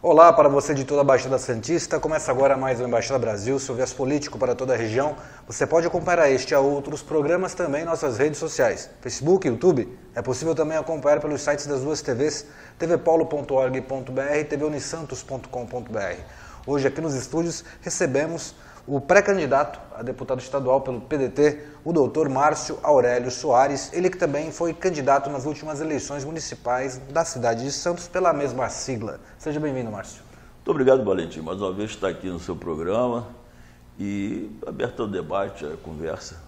Olá para você de toda a Baixada Santista, começa agora mais um Embaixada Brasil, seu viés político para toda a região. Você pode acompanhar este e outros programas também em nossas redes sociais, Facebook e YouTube. É possível também acompanhar pelos sites das duas TVs, tvpaulo.org.br e tvunisantos.com.br. Hoje aqui nos estúdios recebemos o pré-candidato a deputado estadual pelo PDT, o doutor Márcio Aurélio Soares, ele que também foi candidato nas últimas eleições municipais da cidade de Santos pela mesma sigla. Seja bem-vindo, Márcio. Muito obrigado, Valentim. Mais uma vez estar aqui no seu programa e aberto ao debate, à conversa.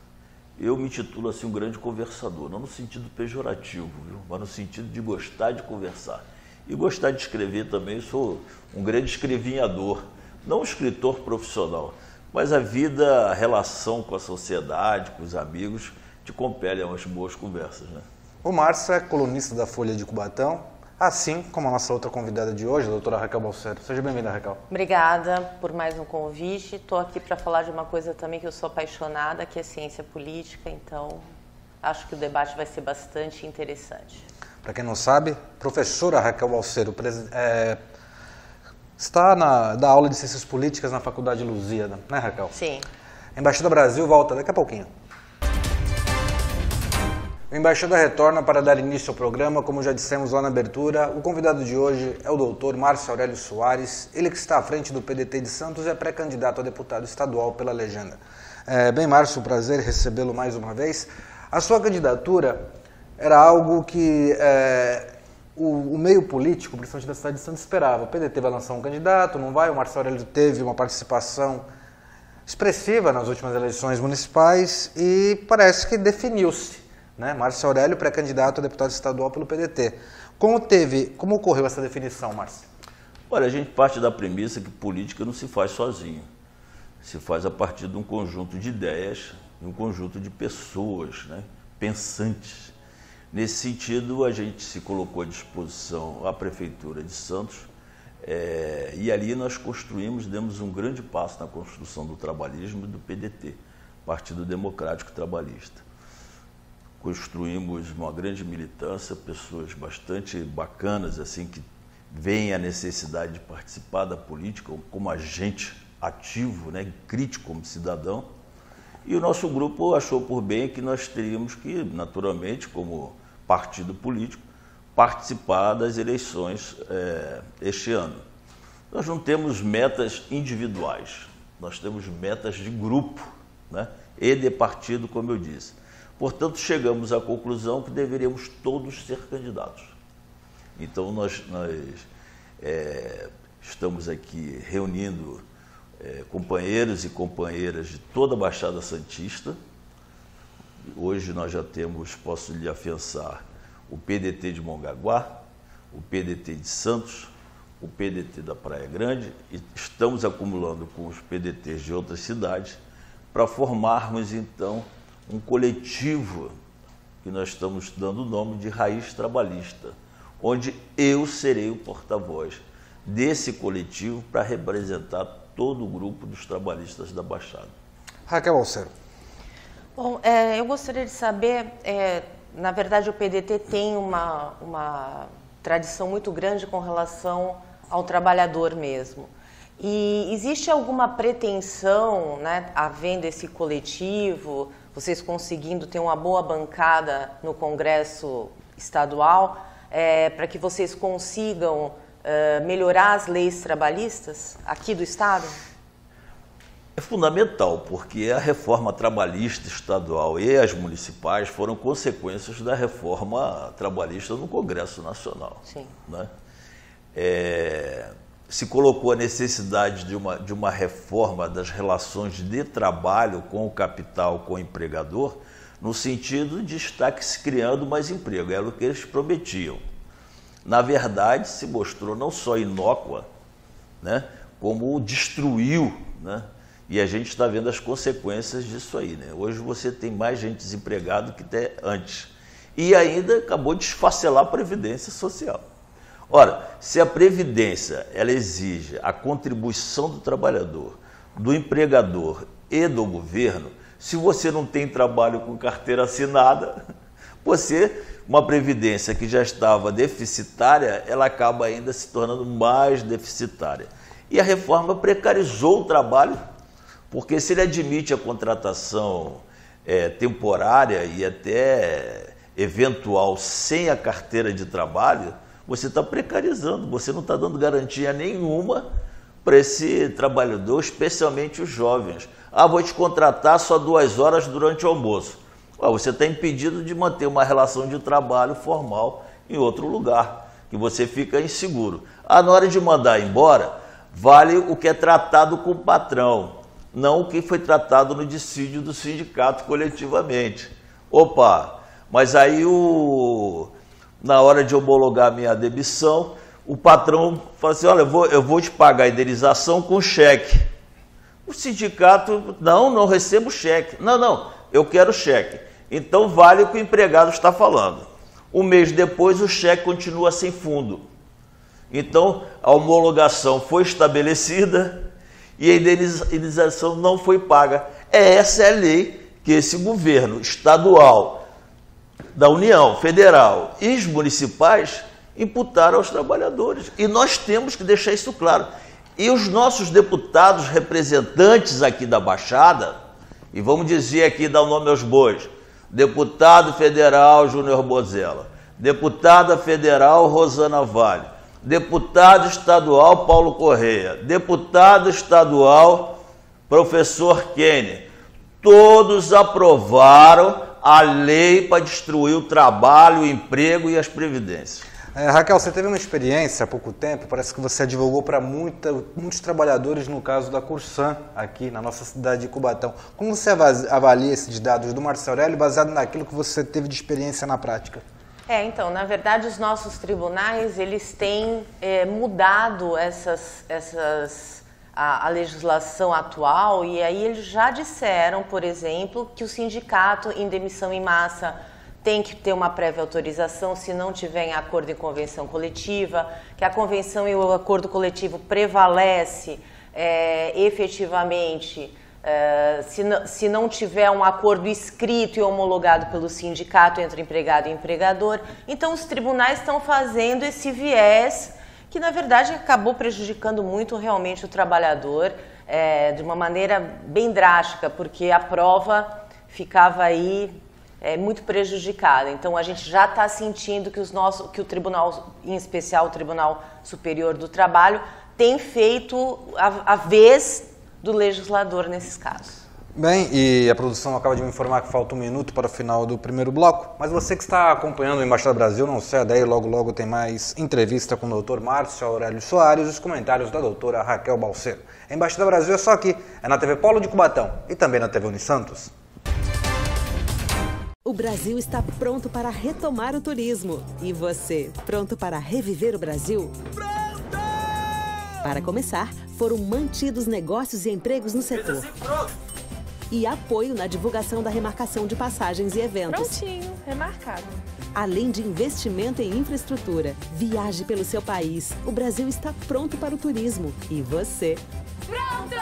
Eu me intitulo assim um grande conversador, não no sentido pejorativo, viu? Mas no sentido de gostar de conversar. E gostar de escrever também, sou um grande escrevinhador, não um escritor profissional. Mas a vida, a relação com a sociedade, com os amigos, te compele a umas boas conversas, né? O Márcio é colunista da Folha de Cubatão, assim como a nossa outra convidada de hoje, a doutora Raquel Balseiro. Seja bem-vinda, Raquel. Obrigada por mais um convite. Estou aqui para falar de uma coisa também que eu sou apaixonada, que é ciência política, então acho que o debate vai ser bastante interessante. Para quem não sabe, professora Raquel Balseiro está da aula de Ciências Políticas na Faculdade Lusíada, né, Raquel? Sim. Embaixada Brasil volta daqui a pouquinho. O Embaixada retorna para dar início ao programa, como já dissemos lá na abertura. O convidado de hoje é o doutor Márcio Aurélio Soares, ele que está à frente do PDT de Santos e é pré-candidato a deputado estadual pela legenda. Bem, Márcio, um prazer recebê-lo mais uma vez. A sua candidatura era algo que o meio político, principalmente da cidade de Santos, esperava. O PDT vai lançar um candidato, não vai? O Márcio Aurélio teve uma participação expressiva nas últimas eleições municipais e parece que definiu-se, né? Márcio Aurélio, pré-candidato a deputado estadual pelo PDT. Como ocorreu essa definição, Márcio? Olha, a gente parte da premissa que política não se faz sozinho. Se faz a partir de um conjunto de ideias, de um conjunto de pessoas, né, pensantes. Nesse sentido, a gente se colocou à disposição à Prefeitura de Santos e ali nós demos um grande passo na construção do trabalhismo e do PDT, Partido Democrático Trabalhista. Construímos uma grande militância, pessoas bastante bacanas, assim, que veem a necessidade de participar da política como agente ativo, né, crítico como cidadão. E o nosso grupo achou por bem que nós teríamos que, naturalmente, como partido político, participar das eleições este ano. Nós não temos metas individuais, nós temos metas de grupo, né, e de partido, como eu disse. Portanto, chegamos à conclusão que deveríamos todos ser candidatos. Então, nós estamos aqui reunindo companheiros e companheiras de toda a Baixada Santista. Hoje nós já temos, posso lhe afiançar, o PDT de Mongaguá, o PDT de Santos, o PDT da Praia Grande, e estamos acumulando com os PDTs de outras cidades para formarmos, então, um coletivo que nós estamos dando o nome de Raiz Trabalhista, onde eu serei o porta-voz desse coletivo para representar todo o grupo dos trabalhistas da Baixada. Raquel Balseiro. Bom, eu gostaria de saber, na verdade o PDT tem uma tradição muito grande com relação ao trabalhador mesmo. E existe alguma pretensão, né, havendo esse coletivo, vocês conseguindo ter uma boa bancada no Congresso Estadual, para que vocês consigam melhorar as leis trabalhistas aqui do Estado? É fundamental, porque a reforma trabalhista estadual e as municipais foram consequências da reforma trabalhista no Congresso Nacional. Sim. Né? Se colocou a necessidade de uma reforma das relações de trabalho com o capital, com o empregador, no sentido de estar se criando mais emprego, era o que eles prometiam. Na verdade, se mostrou não só inócua, né, como destruiu, né? E a gente está vendo as consequências disso aí, né? Hoje você tem mais gente desempregada do que até antes. E ainda acabou de esfacelar a Previdência Social. Ora, se a Previdência ela exige a contribuição do trabalhador, do empregador e do governo, se você não tem trabalho com carteira assinada, uma previdência que já estava deficitária, ela acaba ainda se tornando mais deficitária. E a reforma precarizou o trabalho, porque se ele admite a contratação temporária e até eventual sem a carteira de trabalho, você está precarizando, você não está dando garantia nenhuma para esse trabalhador, especialmente os jovens. Ah, vou te contratar só 2 horas durante o almoço. Você está impedido de manter uma relação de trabalho formal em outro lugar, que você fica inseguro. Ah, na hora de mandar embora, vale o que é tratado com o patrão, não o que foi tratado no dissídio do sindicato coletivamente. Opa, mas aí na hora de homologar a minha demissão, o patrão fala assim, olha, eu vou te pagar a indenização com cheque. O sindicato, não recebo cheque. Não, eu quero cheque. Então vale o que o empregado está falando. Um mês depois o cheque continua sem fundo. Então a homologação foi estabelecida e a indenização não foi paga. Essa é a lei que esse governo estadual, da União Federal e os municipais imputaram aos trabalhadores. E nós temos que deixar isso claro. E os nossos deputados representantes aqui da Baixada, e vamos dizer aqui, dar o nome aos bois, deputado federal Júnior Bozella, deputada federal Rosana Vale, deputado estadual Paulo Correia, deputado estadual professor Kenny, todos aprovaram a lei para destruir o trabalho, o emprego e as previdências. Raquel, você teve uma experiência há pouco tempo, parece que você advogou para muitos trabalhadores no caso da Corsã, aqui na nossa cidade de Cubatão. Como você avalia esses dados do Márcio Aurélio, baseado naquilo que você teve de experiência na prática? Então, na verdade, os nossos tribunais, eles têm mudado a legislação atual, e aí eles já disseram, por exemplo, que o sindicato em demissão em massa tem que ter uma prévia autorização se não tiver em acordo em convenção coletiva, que a convenção e o acordo coletivo prevalece efetivamente se não tiver um acordo escrito e homologado pelo sindicato entre empregado e empregador. Então os tribunais estão fazendo esse viés que na verdade acabou prejudicando muito realmente o trabalhador de uma maneira bem drástica, porque a prova ficava aí muito prejudicada. Então a gente já está sentindo que o tribunal, em especial o Tribunal Superior do Trabalho, tem feito a vez do legislador nesses casos. Bem, e a produção acaba de me informar que falta 1 minuto para o final do primeiro bloco, mas você que está acompanhando o Embaixada Brasil, não sai daí, logo tem mais entrevista com o doutor Márcio Aurélio Soares e os comentários da doutora Raquel Balseiro. A Embaixada Brasil é só aqui, é na TV Polo de Cubatão e também na TV Unisantos. O Brasil está pronto para retomar o turismo. E você, pronto para reviver o Brasil? Pronto! Para começar, foram mantidos negócios e empregos no setor. E apoio na divulgação da remarcação de passagens e eventos. Prontinho, remarcado. Além de investimento em infraestrutura. Viaje pelo seu país. O Brasil está pronto para o turismo. E você? Pronto!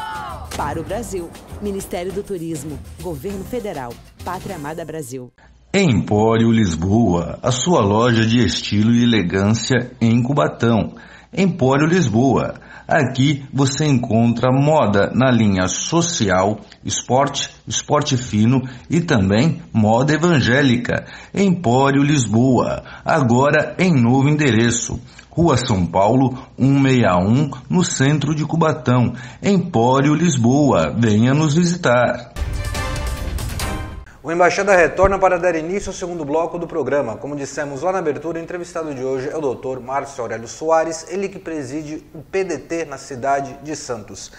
Para o Brasil. Ministério do Turismo. Governo Federal. Pátria Amada Brasil. Empório Lisboa, a sua loja de estilo e elegância em Cubatão. Empório Lisboa. Aqui você encontra moda na linha social, esporte fino e também moda evangélica. Empório Lisboa, agora em novo endereço. Rua São Paulo, 161, no centro de Cubatão. Empório Lisboa, venha nos visitar. O Embaixada retorna para dar início ao segundo bloco do programa. Como dissemos lá na abertura, o entrevistado de hoje é o doutor Márcio Aurélio Soares, ele que preside o PDT na cidade de Santos.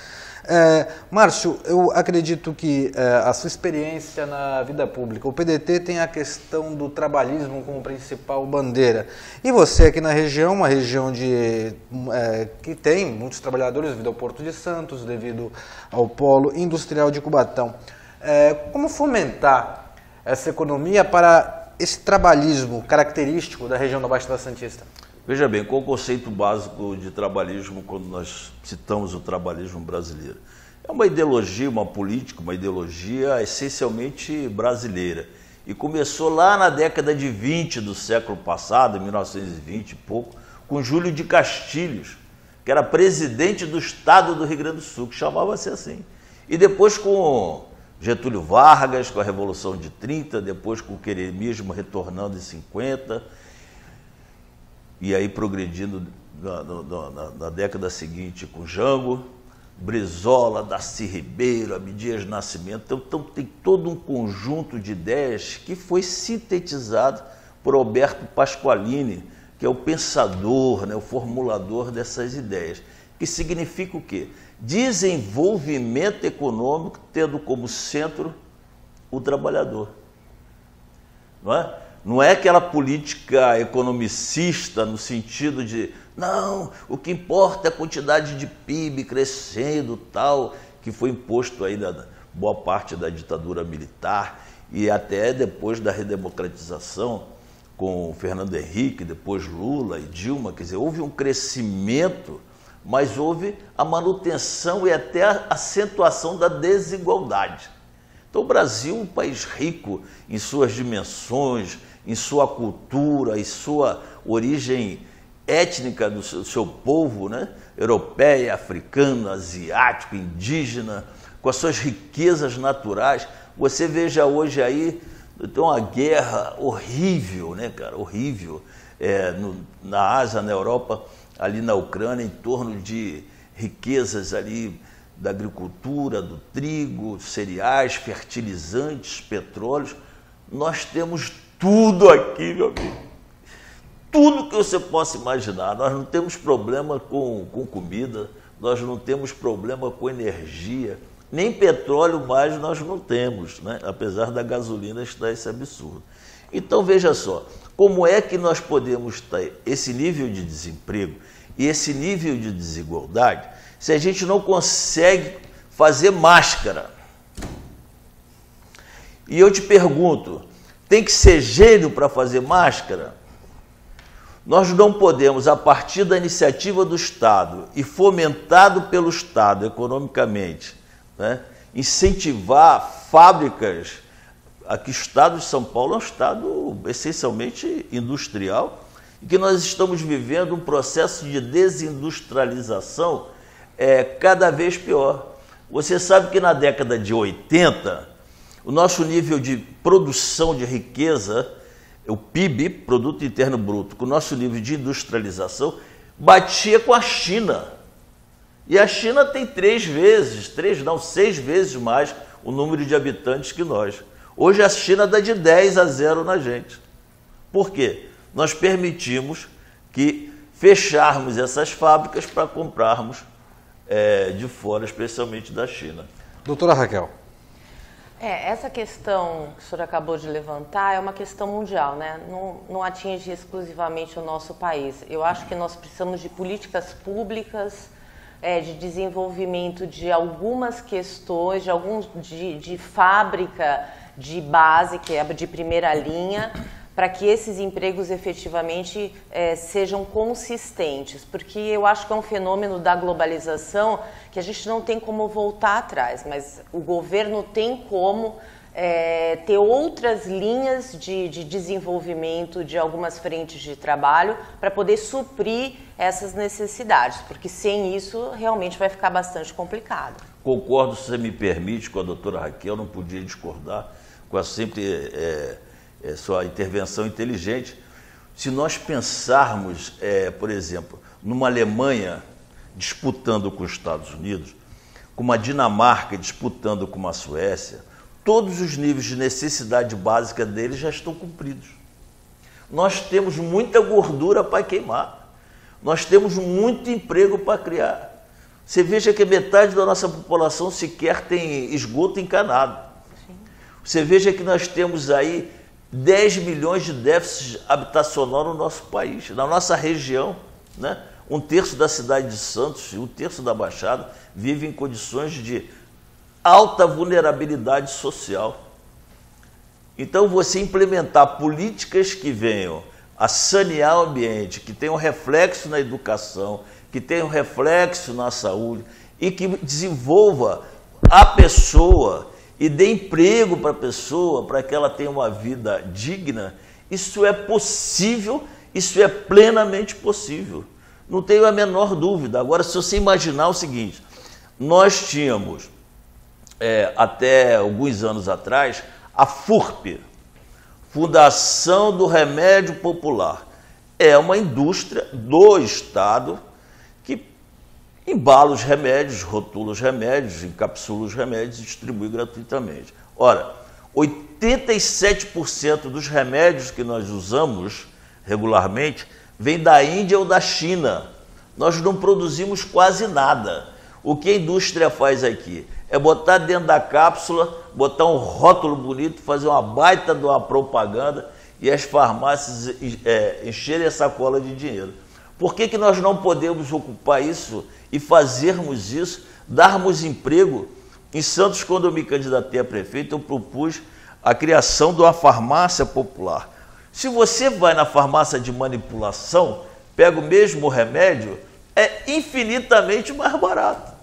Márcio, eu acredito que a sua experiência na vida pública, o PDT tem a questão do trabalhismo como principal bandeira. E você aqui na região, uma região que tem muitos trabalhadores devido ao Porto de Santos, devido ao polo industrial de Cubatão. Como fomentar essa economia para esse trabalhismo característico da região da Baixada Santista? Veja bem, qual o conceito básico de trabalhismo quando nós citamos o trabalhismo brasileiro? É uma ideologia, uma política, uma ideologia essencialmente brasileira E começou lá na década de 20 do século passado, 1920 e pouco, com Júlio de Castilhos, que era presidente do Estado do Rio Grande do Sul, que chamava-se assim. E depois com Getúlio Vargas, com a Revolução de 30, depois com o queremismo retornando em 50, e aí progredindo na década seguinte com Jango, Brizola, Darcy Ribeiro, Abdias Nascimento. Então tem todo um conjunto de ideias que foi sintetizado por Alberto Pasqualini, que é o pensador, né, o formulador dessas ideias, que significa o quê? Desenvolvimento econômico tendo como centro o trabalhador. Não é? Não é aquela política economicista no sentido de, não, o que importa é a quantidade de PIB crescendo, tal, que foi imposto aí da boa parte da ditadura militar e até depois da redemocratização com Fernando Henrique, depois Lula e Dilma. Quer dizer, houve um crescimento, mas houve a manutenção e até a acentuação da desigualdade. Então o Brasil é um país rico em suas dimensões, em sua cultura, em sua origem étnica do seu povo, né? Europeia, africana, asiático, indígena, com as suas riquezas naturais. Você veja hoje aí, tem uma guerra horrível, né, cara? Horrível, na Ásia, na Europa, ali na Ucrânia, em torno de riquezas ali da agricultura, do trigo, cereais, fertilizantes, petróleos. Nós temos tudo aqui, meu amigo. Tudo que você possa imaginar. Nós não temos problema com comida, nós não temos problema com energia, nem petróleo mais nós não temos, né? Apesar da gasolina estar esse absurdo. Então veja só, como é que nós podemos ter esse nível de desemprego e esse nível de desigualdade se a gente não consegue fazer máscara? E eu te pergunto, tem que ser gênio para fazer máscara? Nós não podemos, a partir da iniciativa do Estado e fomentado pelo Estado economicamente, né, incentivar fábricas. Aqui o Estado de São Paulo é um Estado essencialmente industrial e que nós estamos vivendo um processo de desindustrialização cada vez pior. Você sabe que na década de 80, o nosso nível de produção de riqueza, o PIB, Produto Interno Bruto, com o nosso nível de industrialização, batia com a China. E a China tem 6 vezes mais o número de habitantes que nós. Hoje a China dá de 10-0 na gente. Por quê? Nós permitimos que fecharmos essas fábricas para comprarmos de fora, especialmente da China. Doutora Raquel. Essa questão que o senhor acabou de levantar é uma questão mundial, né? Não atinge exclusivamente o nosso país. Eu acho que nós precisamos de políticas públicas, de desenvolvimento de algumas questões, de fábrica de base, que é de primeira linha, para que esses empregos efetivamente sejam consistentes, porque eu acho que é um fenômeno da globalização que a gente não tem como voltar atrás, mas o governo tem como ter outras linhas de desenvolvimento de algumas frentes de trabalho para poder suprir essas necessidades, porque sem isso realmente vai ficar bastante complicado. Concordo, se você me permite, com a doutora Raquel, não podia discordar com a sempre sua intervenção inteligente. Se nós pensarmos, por exemplo, numa Alemanha disputando com os Estados Unidos, com uma Dinamarca disputando com uma Suécia, todos os níveis de necessidade básica deles já estão cumpridos. Nós temos muita gordura para queimar, nós temos muito emprego para criar. Você veja que metade da nossa população sequer tem esgoto encanado. Sim. Você veja que nós temos aí 10 milhões de déficit habitacional no nosso país, na nossa região, né? 1/3 da cidade de Santos e 1/3 da Baixada vive em condições de alta vulnerabilidade social. Então, você implementar políticas que venham a sanear o ambiente, que tenham reflexo na educação, que tenham reflexo na saúde e que desenvolva a pessoa e dê emprego para a pessoa, para que ela tenha uma vida digna, isso é possível, isso é plenamente possível. Não tenho a menor dúvida. Agora, se você imaginar o seguinte, nós tínhamos, até alguns anos atrás, a FURP, Fundação do Remédio Popular. É uma indústria do Estado que embala os remédios, rotula os remédios, encapsula os remédios e distribui gratuitamente. Ora, 87% dos remédios que nós usamos regularmente vem da Índia ou da China. Nós não produzimos quase nada. O que a indústria faz aqui é botar dentro da cápsula, botar um rótulo bonito, fazer uma baita de uma propaganda e as farmácias encherem a sacola de dinheiro. Por que nós não podemos ocupar isso e fazermos isso, darmos emprego? Em Santos, quando eu me candidatei a prefeito, eu propus a criação de uma farmácia popular. Se você vai na farmácia de manipulação, pega o mesmo remédio, é infinitamente mais barato.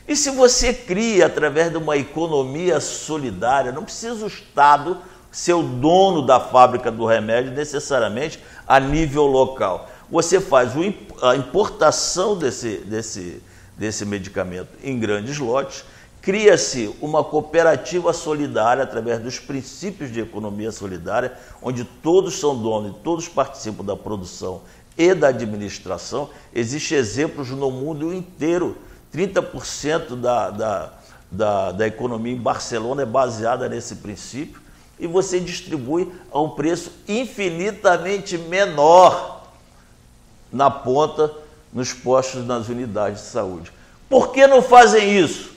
E se você cria através de uma economia solidária, não precisa o Estado ser o dono da fábrica do remédio necessariamente a nível local. Você faz a importação desse medicamento em grandes lotes, cria-se uma cooperativa solidária através dos princípios de economia solidária, onde todos são donos e todos participam da produção e da administração. Existem exemplos no mundo inteiro. 30% da economia em Barcelona é baseada nesse princípio, e você distribui a um preço infinitamente menor na ponta, nos postos, nas unidades de saúde. Por que não fazem isso?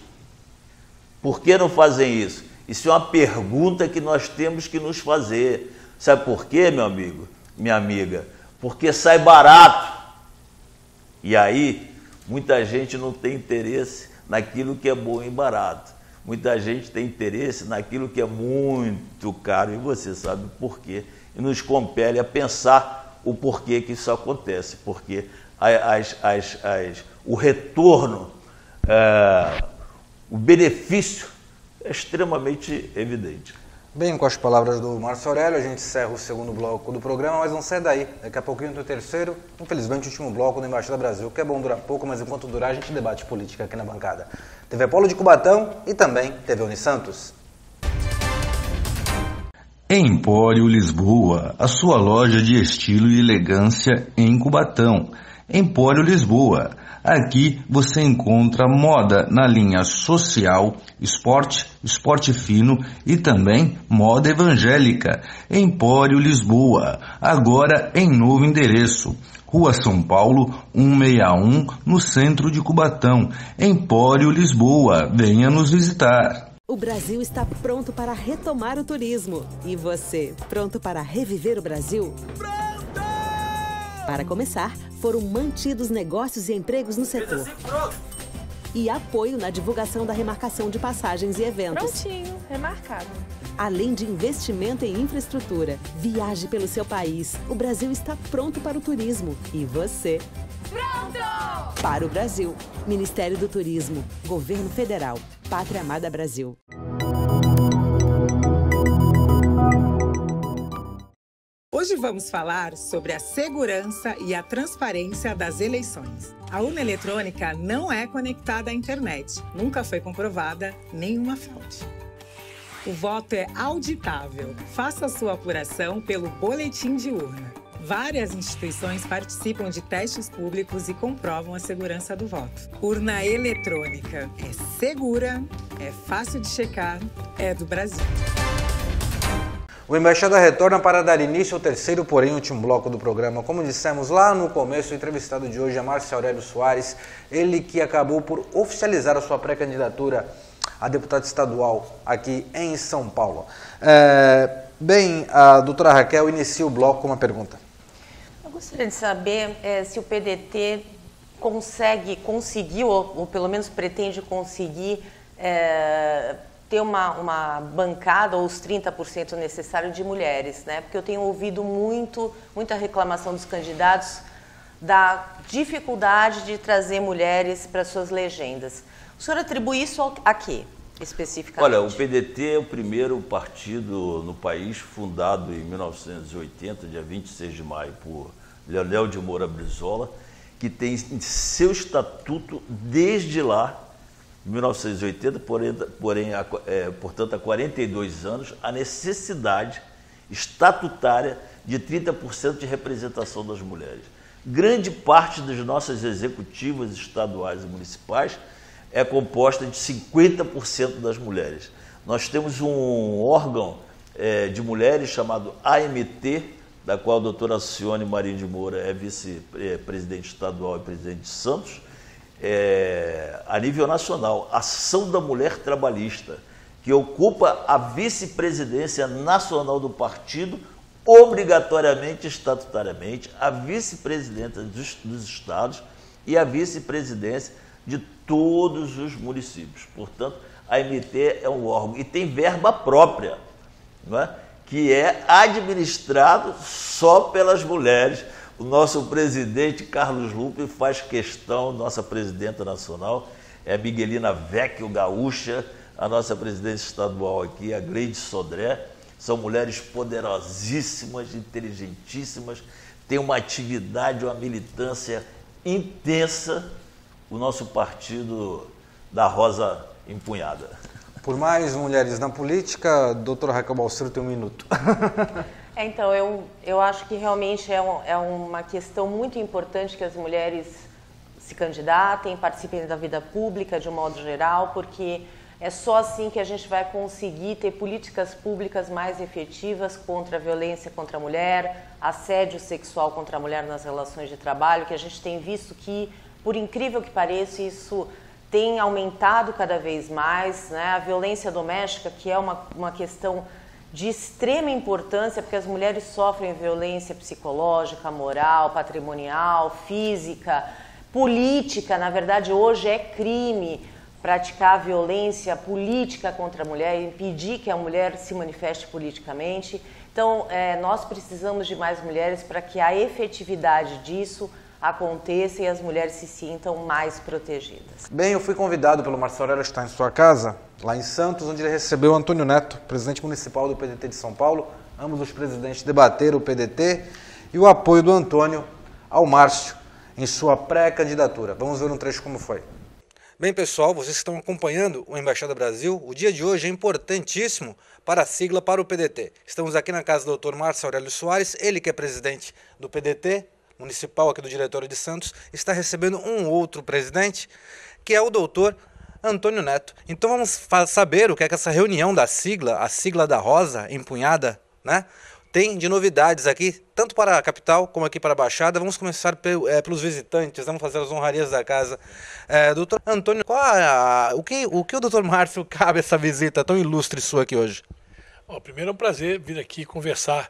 Por que não fazem isso? Isso é uma pergunta que nós temos que nos fazer. Sabe por quê, meu amigo, minha amiga? Porque sai barato. E aí, muita gente não tem interesse naquilo que é bom e barato. Muita gente tem interesse naquilo que é muito caro, e você sabe por quê. E nos compele a pensar o porquê que isso acontece, porque o retorno, o benefício é extremamente evidente. Bem, com as palavras do Márcio Aurélio, a gente encerra o segundo bloco do programa, mas não sai daí. Daqui a pouquinho tem o terceiro, infelizmente o último bloco do Embaixada Brasil, que é bom durar pouco, mas enquanto durar a gente debate política aqui na bancada. TV Polo de Cubatão e também TV Unisantos. Empório Lisboa, a sua loja de estilo e elegância em Cubatão. Empório Lisboa. Aqui você encontra moda na linha social, esporte fino e também moda evangélica. Empório Lisboa, agora em novo endereço. Rua São Paulo, 161, no centro de Cubatão. Empório Lisboa, venha nos visitar. O Brasil está pronto para retomar o turismo. E você, pronto para reviver o Brasil? Pronto! Para começar, foram mantidos negócios e empregos no setor. E apoio na divulgação da remarcação de passagens e eventos. Prontinho, remarcado. Além de investimento em infraestrutura. Viaje pelo seu país. O Brasil está pronto para o turismo. E você? Pronto! Para o Brasil. Ministério do Turismo. Governo Federal. Pátria Amada Brasil. Hoje vamos falar sobre a segurança e a transparência das eleições. A urna eletrônica não é conectada à internet. Nunca foi comprovada nenhuma fraude. O voto é auditável. Faça a sua apuração pelo boletim de urna. Várias instituições participam de testes públicos e comprovam a segurança do voto. Urna eletrônica é segura, é fácil de checar, é do Brasil. O Embaixada retorna para dar início ao terceiro, porém último bloco do programa. Como dissemos lá no começo, o entrevistado de hoje é Márcio Aurélio Soares, ele que acabou por oficializar a sua pré-candidatura a deputado estadual aqui em São Paulo. Bem, a doutora Raquel inicia o bloco com uma pergunta. Eu gostaria de saber se o PDT conseguiu, ou pelo menos pretende conseguir, ter uma bancada ou os 30% necessários de mulheres, né? Porque eu tenho ouvido muita reclamação dos candidatos da dificuldade de trazer mulheres para suas legendas. O senhor atribui isso a quê? especificamente? Olha, o PDT é o primeiro partido no país fundado em 1980, dia 26 de maio, por Leonel de Moura Brizola, que tem em seu estatuto, desde lá, 1980, portanto, há 42 anos, a necessidade estatutária de 30% de representação das mulheres. Grande parte das nossas executivas estaduais e municipais é composta de 50% das mulheres. Nós temos um órgão de mulheres chamado AMT, da qual a doutora Alcione Marinho de Moura é vice-presidente estadual e presidente de Santos, a nível nacional, Ação da Mulher Trabalhista, que ocupa a vice-presidência nacional do partido, obrigatoriamente, estatutariamente, a vice-presidência dos estados e a vice-presidência de todos os municípios. Portanto, a AMT é um órgão e tem verba própria, não é? Que é administrado só pelas mulheres. O nosso presidente, Carlos Lupe, faz questão, nossa presidenta nacional, é Miguelina Vecchio Gaúcha, a nossa presidente estadual aqui, a Gleide Sodré. São mulheres poderosíssimas, inteligentíssimas, têm uma atividade, uma militância intensa, o nosso partido da Rosa Empunhada. Por mais mulheres na política, doutora Raquel Balseiro tem um minuto. Então, eu acho que realmente é uma questão muito importante que as mulheres se candidatem, participem da vida pública de um modo geral, porque é só assim que a gente vai conseguir ter políticas públicas mais efetivas contra a violência contra a mulher, assédio sexual contra a mulher nas relações de trabalho, que a gente tem visto que, por incrível que pareça, isso tem aumentado cada vez mais, né? A violência doméstica, que é uma questão de extrema importância, porque as mulheres sofrem violência psicológica, moral, patrimonial, física, política. Na verdade, hoje é crime praticar violência política contra a mulher, impedir que a mulher se manifeste politicamente. Então, nós precisamos de mais mulheres para que a efetividade disso aconteça e as mulheres se sintam mais protegidas. Bem, eu fui convidado pelo Márcio Aurélio a estar em sua casa, lá em Santos, onde ele recebeu o Antônio Neto, presidente municipal do PDT de São Paulo. Ambos os presidentes debateram o PDT e o apoio do Antônio ao Márcio em sua pré-candidatura. Vamos ver um trecho como foi. Bem, pessoal, vocês que estão acompanhando o Embaixada Brasil, o dia de hoje é importantíssimo para a sigla para o PDT. Estamos aqui na casa do Dr. Márcio Aurélio Soares, ele que é presidente do PDT municipal aqui do Diretório de Santos, está recebendo um outro presidente, que é o doutor Antônio Neto. Então vamos saber o que é que essa reunião da sigla, a sigla da Rosa Empunhada, né, tem de novidades aqui, tanto para a capital como aqui para a Baixada. Vamos começar pelos visitantes, vamos fazer as honrarias da casa. Doutor Antônio, o que o doutor Márcio cabe essa visita tão ilustre sua aqui hoje? Bom, primeiro é um prazer vir aqui conversar.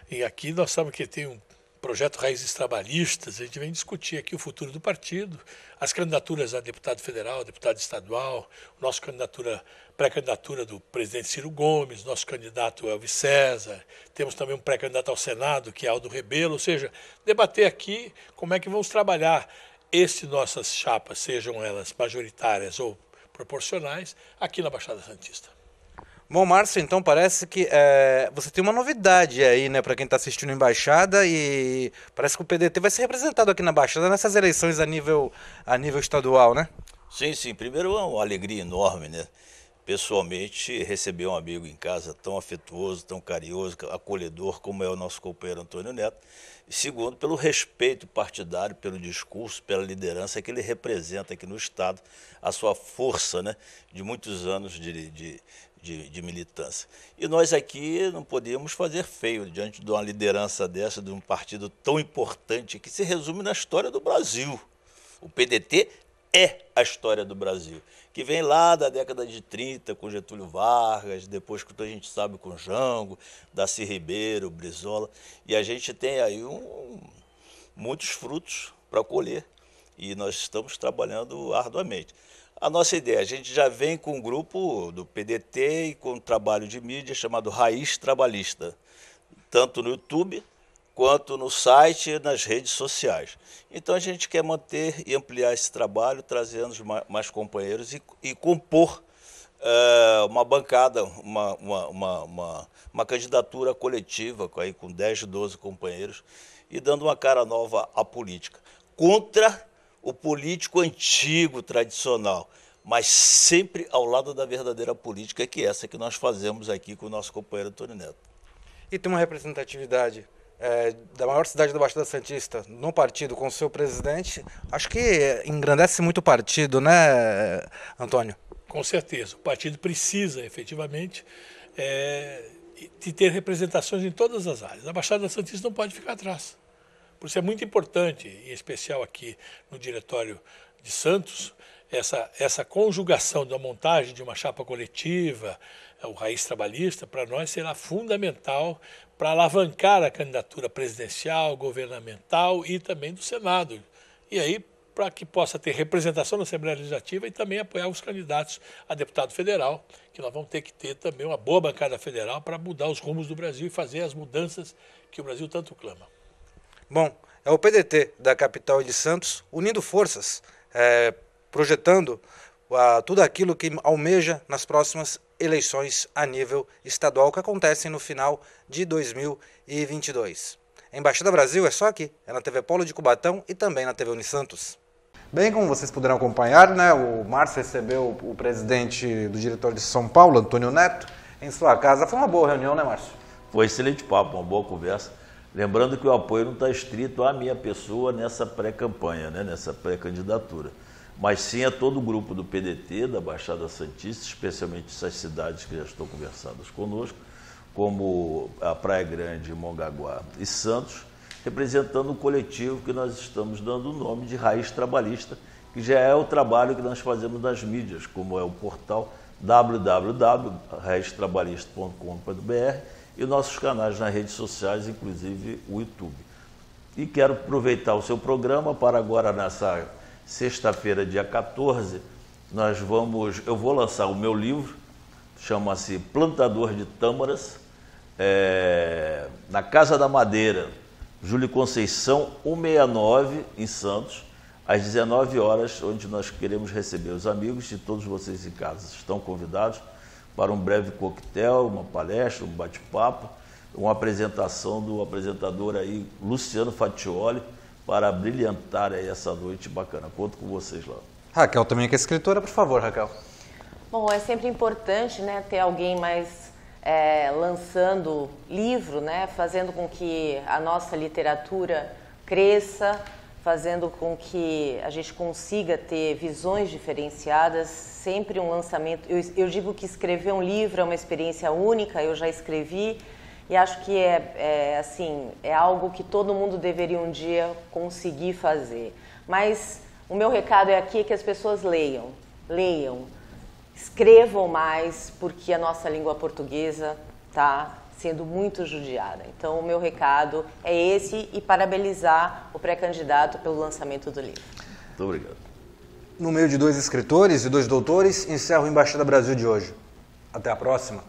E aqui nós sabemos que tem um projeto Raízes Trabalhistas, a gente vem discutir aqui o futuro do partido, as candidaturas a deputado federal, a deputado estadual, nossa pré-candidatura do presidente Ciro Gomes, nosso candidato Elvis César, temos também um pré-candidato ao Senado, que é Aldo Rebelo, ou seja, debater aqui como é que vamos trabalhar nossas chapas, sejam elas majoritárias ou proporcionais, aqui na Baixada Santista. Bom, Márcio, então parece que você tem uma novidade aí, né, para quem está assistindo a Embaixada, e parece que o PDT vai ser representado aqui na Baixada nessas eleições a nível estadual, né? Sim. Primeiro é uma alegria enorme, né? Pessoalmente, receber um amigo em casa tão afetuoso, tão carinhoso, acolhedor, como é o nosso companheiro Antônio Neto. E segundo, pelo respeito partidário, pelo discurso, pela liderança que ele representa aqui no Estado, a sua força, né, de muitos anos de militância. E nós aqui não podíamos fazer feio diante de uma liderança dessa, de um partido tão importante que se resume na história do Brasil. O PDT é a história do Brasil, que vem lá da década de 30 com Getúlio Vargas, depois que a gente sabe com Jango, Darcy Ribeiro, Brizola, e a gente tem aí muitos frutos para colher e nós estamos trabalhando arduamente. A nossa ideia, a gente já vem com um grupo do PDT e com um trabalho de mídia chamado Raiz Trabalhista, tanto no YouTube quanto no site e nas redes sociais. Então a gente quer manter e ampliar esse trabalho, trazendo mais companheiros e compor uma bancada, uma candidatura coletiva aí, com 10, 12 companheiros e dando uma cara nova à política. Contra o político antigo, tradicional, mas sempre ao lado da verdadeira política, que é essa que nós fazemos aqui com o nosso companheiro Antônio Neto. E tem uma representatividade da maior cidade da Baixada Santista no partido com o seu presidente, acho que engrandece muito o partido, né, Antônio? Com certeza. O partido precisa, efetivamente, de ter representações em todas as áreas. A Baixada Santista não pode ficar atrás. Por isso é muito importante, em especial aqui no Diretório de Santos, essa conjugação da montagem de uma chapa coletiva, o Raiz Trabalhista, para nós será fundamental para alavancar a candidatura presidencial, governamental e também do Senado. E aí, para que possa ter representação na Assembleia Legislativa e também apoiar os candidatos a deputado federal, que nós vamos ter que ter também uma boa bancada federal para mudar os rumos do Brasil e fazer as mudanças que o Brasil tanto clama. Bom, é o PDT da capital de Santos unindo forças, projetando tudo aquilo que almeja nas próximas eleições a nível estadual que acontecem no final de 2022. A Embaixada Brasil é só aqui, é na TV Polo de Cubatão e também na TV Unisantos. Bem, como vocês puderam acompanhar, né, o Márcio recebeu o presidente do Diretório de São Paulo, Antônio Neto, em sua casa. Foi uma boa reunião, né, Márcio? Foi excelente papo, uma boa conversa. Lembrando que o apoio não está estrito à minha pessoa nessa pré-campanha, né, nessa pré-candidatura, mas sim a todo o grupo do PDT, da Baixada Santista, especialmente essas cidades que já estão conversadas conosco, como a Praia Grande, Mongaguá e Santos, representando o coletivo que nós estamos dando o nome de Raiz Trabalhista, que já é o trabalho que nós fazemos nas mídias, como é o portal www.raiztrabalhista.com.br e nossos canais nas redes sociais, inclusive o YouTube. E quero aproveitar o seu programa para agora, nessa sexta-feira, dia 14, eu vou lançar o meu livro, chama-se Plantador de Tâmaras, na Casa da Madeira, Júlio Conceição, 169, em Santos, às 19 horas, onde nós queremos receber os amigos e todos vocês em casa estão convidados para um breve coquetel, uma palestra, um bate-papo, uma apresentação do apresentador aí, Luciano Fatioli, para brilhantar aí essa noite bacana. Conto com vocês lá. Raquel também que é escritora, por favor, Raquel. Bom, é sempre importante, né, ter alguém mais lançando livro, né, fazendo com que a nossa literatura cresça, fazendo com que a gente consiga ter visões diferenciadas, sempre um lançamento. Eu digo que escrever um livro é uma experiência única, eu já escrevi, e acho que é algo que todo mundo deveria um dia conseguir fazer. Mas o meu recado aqui é que as pessoas leiam, escrevam mais, porque a nossa língua portuguesa está sendo muito judiada. Então, o meu recado é esse e parabenizar o pré-candidato pelo lançamento do livro. Muito obrigado. No meio de 2 escritores e 2 doutores, encerro o Embaixada Brasil de hoje. Até a próxima.